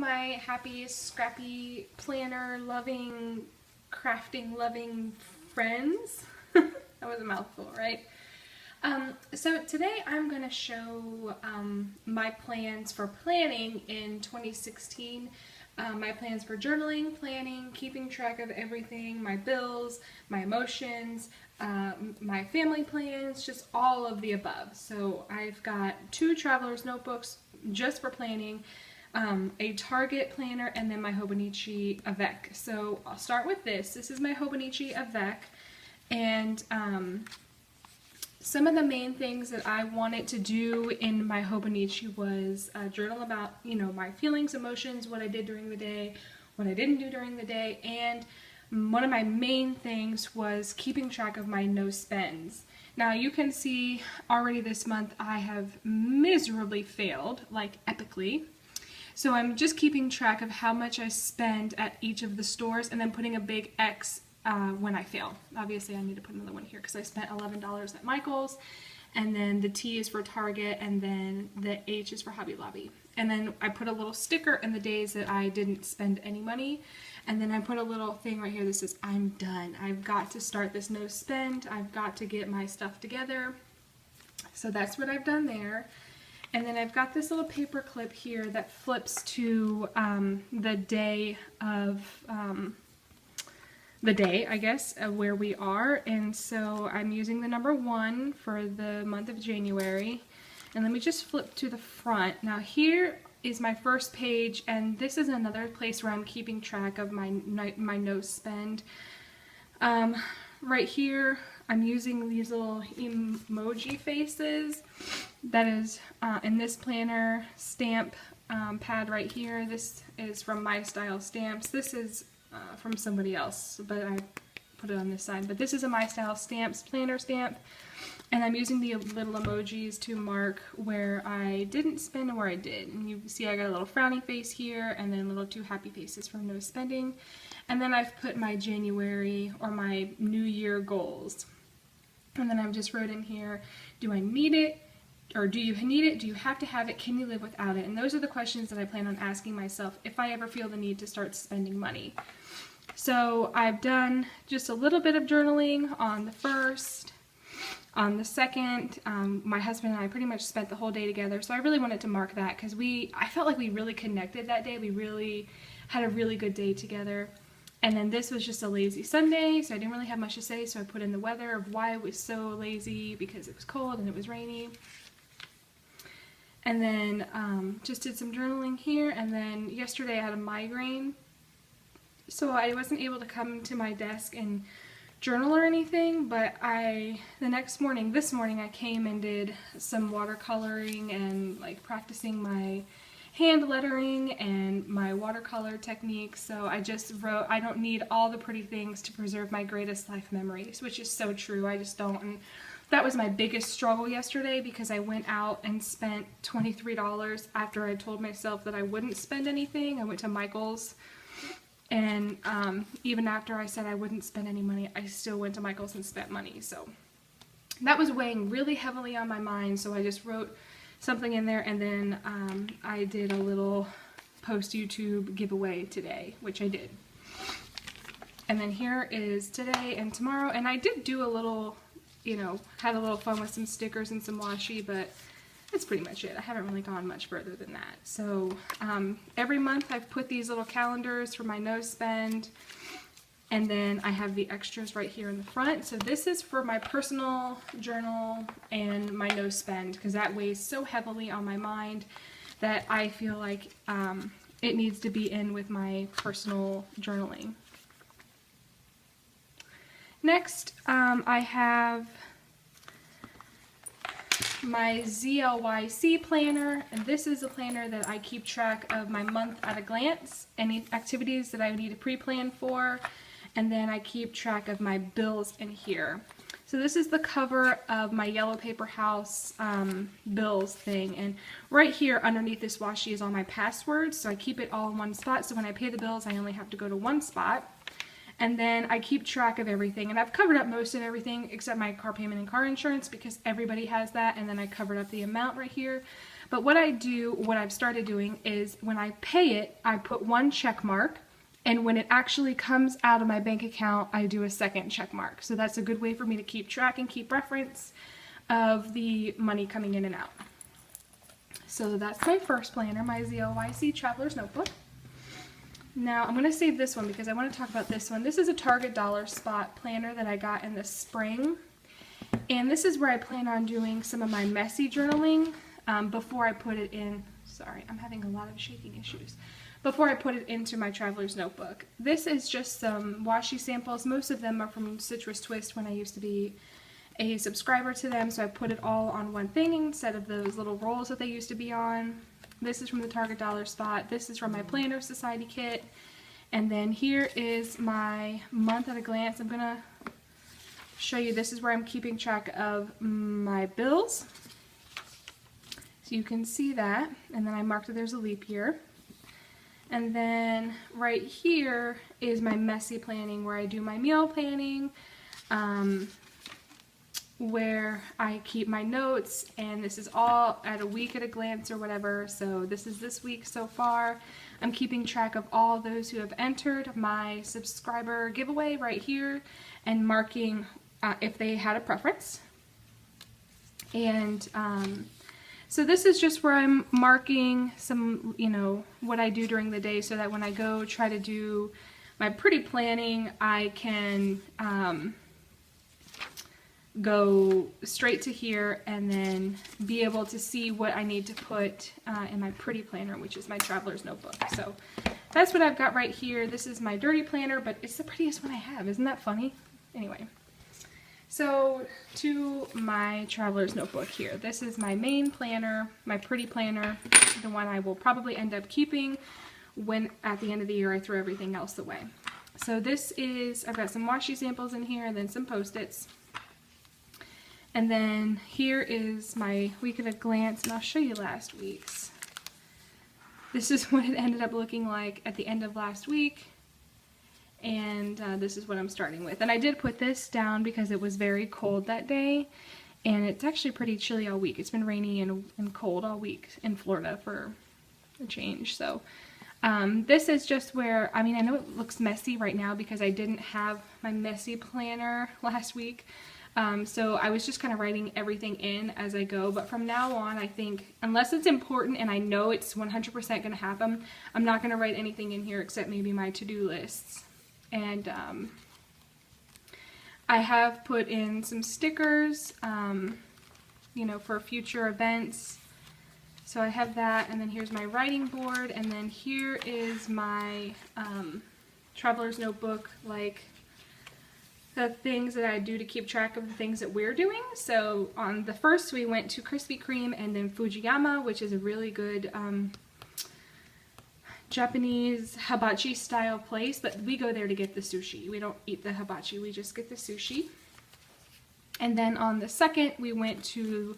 my happy, scrappy, planner loving, crafting loving friends. That was a mouthful, right? So today I'm going to show my plans for planning in 2016. My plans for journaling, planning, keeping track of everything, my bills, my emotions, my family plans, just all of the above. So I've got 2 traveler's notebooks just for planning, a Target planner, and then my Hobonichi Avec. So I'll start with this. This is my Hobonichi Avec, and some of the main things that I wanted to do in my Hobonichi was journal about, my feelings, emotions, what I did during the day, what I didn't do during the day, and one of my main things was keeping track of my no spends. Now you can see already this month I have miserably failed, like epically. So I'm just keeping track of how much I spend at each of the stores and then putting a big X when I fail. Obviously I need to put another one here because I spent $11 at Michael's, and then the T is for Target, and then the H is for Hobby Lobby. And then I put a little sticker in the days that I didn't spend any money, and then I put a little thing right here that says I'm done. I've got to start this no spend. I've got to get my stuff together. So that's what I've done there. And then I've got this little paper clip here that flips to the day of where we are. And so I'm using the number 1 for the month of January. And let me just flip to the front. Now here is my first page, and this is another place where I'm keeping track of my no spend. Right here I'm using these little emoji faces. That is in this planner stamp pad right here. This is from My Style Stamps. This is from somebody else, but I put it on this side. But this is a My Style Stamps planner stamp, and I'm using the little emojis to mark where I didn't spend and where I did. And you see I got a little frowny face here, and then little 2 happy faces for no spending. And then I've put my January or my New Year goals. And then I've just wrote in here, do I need it? Or do you need it? Do you have to have it? Can you live without it? And those are the questions that I plan on asking myself if I ever feel the need to start spending money. So I've done just a little bit of journaling on the 1st. On the 2nd, my husband and I pretty much spent the whole day together, so I really wanted to mark that because I felt like we really connected that day. We really had a really good day together. And then this was just a lazy Sunday, so I didn't really have much to say, so I put in the weather of why it was so lazy, because it was cold and it was rainy. And then just did some journaling here, and then yesterday I had a migraine, so I wasn't able to come to my desk and journal or anything, but this morning I came and did some watercoloring and like practicing my hand lettering and my watercolor techniques. So I just wrote, I don't need all the pretty things to preserve my greatest life memories, which is so true. I just don't. And that was my biggest struggle yesterday, because I went out and spent $23 after I told myself that I wouldn't spend anything. I went to Michael's, and even after I said I wouldn't spend any money, I still went to Michael's and spent money. So that was weighing really heavily on my mind, so I just wrote something in there, and then I did a little post YouTube giveaway today, which I did. And then here is today and tomorrow, and I did do a little, had a little fun with some stickers and some washi, but that's pretty much it. I haven't really gone much further than that. So every month I've put these little calendars for my no spend, and then I have the extras right here in the front. So this is for my personal journal and my no spend, because that weighs so heavily on my mind that I feel like it needs to be in with my personal journaling. Next, I have my ZLYC planner, and this is a planner that I keep track of my month at a glance, any activities that I need to pre-plan for, and then I keep track of my bills in here. So this is the cover of my Yellow Paper House bills thing, and right here underneath this washi is all my passwords, so I keep it all in one spot, so when I pay the bills I only have to go to one spot. And then I keep track of everything, and I've covered up most of everything except my car payment and car insurance, because everybody has that, and then I covered up the amount right here. But what I've started doing is when I pay it, I put one check mark, and when it actually comes out of my bank account, I do a second check mark. So that's a good way for me to keep track and keep reference of the money coming in and out. So that's my first planner, my ZLYC Traveler's Notebook. Now I'm going to save this one because I want to talk about this one. This is a Target Dollar Spot planner that I got in the spring. And this is where I plan on doing some of my messy journaling before I put it in. Sorry, I'm having a lot of shaking issues. Before I put it into my Traveler's Notebook. This is just some washi samples. Most of them are from Citrus Twist when I used to be a subscriber to them, so I put it all on one thing instead of those little rolls that they used to be on. This is from the Target Dollar Spot. This is from my Planner Society kit. And then here is my month at a glance. I'm going to show you, this is where I'm keeping track of my bills. So you can see that. And then I marked that there's a leap year. And then right here is my messy planning where I do my meal planning, where I keep my notes, and this is all at a week at a glance or whatever. So this is this week so far. I'm keeping track of all those who have entered my subscriber giveaway right here and marking if they had a preference. And so this is just where I'm marking some, you know, what I do during the day so that when I go try to do my pretty planning, I can go straight to here and then be able to see what I need to put in my pretty planner, which is my Traveler's Notebook. So that's what I've got right here. This is my dirty planner, but it's the prettiest one I have. Isn't that funny? Anyway, so to my Traveler's Notebook here. This is my main planner, my pretty planner, the one I will probably end up keeping when at the end of the year I throw everything else away. So this is, I've got some washi samples in here and then some Post-its. And then here is my week at a glance, and I'll show you last week's. This is what it ended up looking like at the end of last week, and this is what I'm starting with. And I did put this down because it was very cold that day, and it's actually pretty chilly all week. It's been rainy and cold all week in Florida for a change. So this is just where, I mean, I know it looks messy right now because I didn't have my messy planner last week. So I was just kind of writing everything in as I go, but from now on, I think, unless it's important and I know it's 100% going to happen, I'm not going to write anything in here except maybe my to-do lists. And I have put in some stickers, you know, for future events. So I have that, and then here's my writing board, and then here is my Traveler's Notebook, like the things that I do to keep track of the things that we're doing. So on the first we went to Krispy Kreme and then Fujiyama, which is a really good Japanese hibachi style place, but we go there to get the sushi. We don't eat the hibachi, we just get the sushi. And then on the second we went to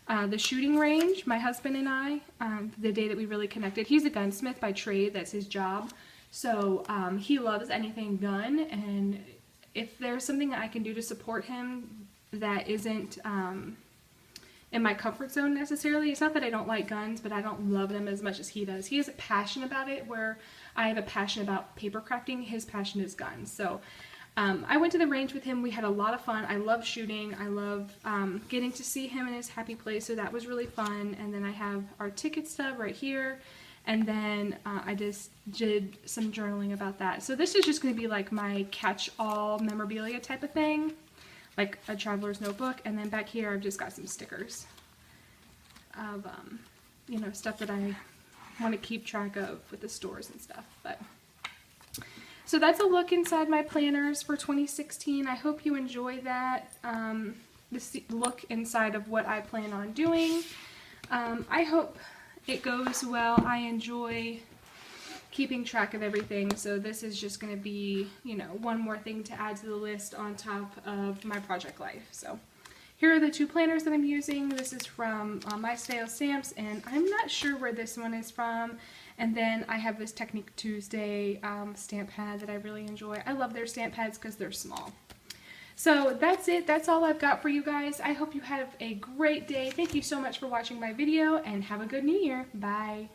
the shooting range, my husband and I, the day that we really connected. He's a gunsmith by trade, that's his job. So he loves anything gun, and if there's something that I can do to support him that isn't in my comfort zone necessarily, it's not that I don't like guns, but I don't love them as much as he does. He has a passion about it where I have a passion about paper crafting. His passion is guns. So I went to the range with him. We had a lot of fun. I love shooting. I love getting to see him in his happy place, so that was really fun. And then I have our ticket stub right here. And then I just did some journaling about that. So this is just going to be like my catch-all memorabilia type of thing, like a Traveler's Notebook. And then back here I've just got some stickers of, you know, stuff that I want to keep track of with the stores and stuff. But so that's a look inside my planners for 2016. I hope you enjoy that, this look inside of what I plan on doing. I hope it goes well. I enjoy keeping track of everything, so this is just going to be, you know, one more thing to add to the list on top of my project life. So here are the two planners that I'm using. This is from My Style Stamps, and I'm not sure where this one is from. And then I have this Technique Tuesday stamp pad that I really enjoy. I love their stamp pads because they're small. So that's it. That's all I've got for you guys. I hope you have a great day. Thank you so much for watching my video, and have a good new year. Bye.